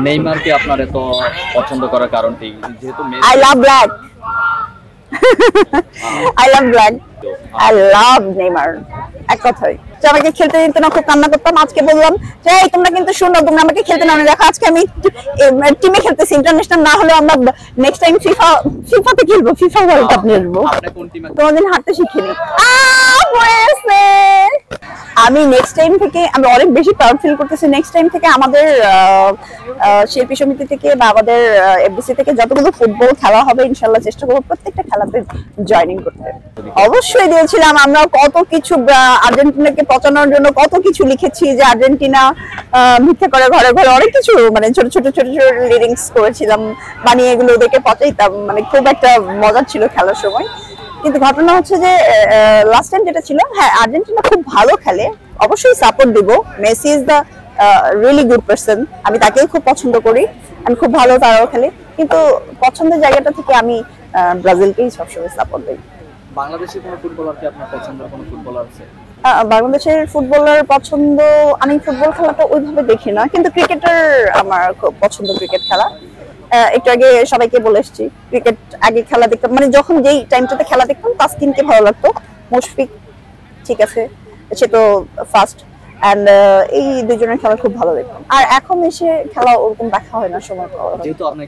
নেইমারকে আপনার এত পছন্দ করার কারণটি যেহেতু I love black. I love black. I love Neymar. এক কথাই যে আমাকে খেলতে দিত না, খুব কান্না করতাম। আজকে বললাম যে এই তোমরা কিন্তু শুনো, তোমরা আমাকে খেলতে না দেখো, আজকে আমি টিমে খেলতেছি, ইন্টারন্যাশনাল না হলেও আমরা নেক্সট টাইম ফিফাতে খেলবো, ফিফা ওয়ার্ল্ড কাপ নেবো। কোনদিন হাঁটতে শিখিনি। আমি নেক্সট টাইম থেকে আমি অনেক বেশি প্রাউড ফিল করতেছি। নেক্সট টাইম থেকে আমাদের শিল্পী সমিতি থেকে বা আমাদের এফডিসি থেকে যতগুলো ফুটবল খেলা হবে ইনশাআল্লাহ চেষ্টা করব প্রত্যেকটা খেলাতে জয়েনিং করতে। অবশ্যই দিয়েছিলাম। আমরা কত কিছু আর্জেন্টিনাকে পচানোর জন্য কত কিছু লিখেছি, যে আর্জেন্টিনা মিথ্যা করে ঘরে ঘরে অনেক কিছু, মানে ছোট ছোট ছোট ছোট লিরিক্স করেছিলাম, বানিয়ে এগুলো ওদেরকে পচাইতাম। মানে খুব একটা মজা ছিল খেলার সময়। কিন্তু ঘটনা হচ্ছে যে লাস্ট টাইম যেটা ছিল, হ্যাঁ আর্জেন্টিনা খুব ভালো খেলে, অবশ্যই সাপোর্ট দিব। Messi is the really good person, আমি তাকেই খুব পছন্দ করি, আমি খুব ভালো তারাও খেলে। কিন্তু পছন্দের জায়গাটা থেকে আমি ব্রাজিলকেই সবসময় সাপোর্ট দিই। বাংলাদেশের কোনো ফুটবলার কি আপনার পছন্দের কোনো ফুটবলার আছে? বাংলাদেশের ফুটবলার পছন্দ, আমি ফুটবল খেলাটা ওইভাবে দেখি না, কিন্তু ক্রিকেটার আমার খুব পছন্দ, ক্রিকেট খেলা। একটু আগে সবাইকে বলে এসেছি, ক্রিকেট আগে খেলা দেখতাম, মানে যখন যেই টাইমটাতে খেলা দেখতাম তাসকিনকে ভালো লাগতো, মুশফিক ঠিক আছে সে তো ফার্স্ট, এন্ড এই দুজনের খেলা খুব ভালো দেখতাম। আর এখন এসে খেলা ওরকম দেখা হয় না, সময় পাওয়া হয় না। যেহেতু আপনার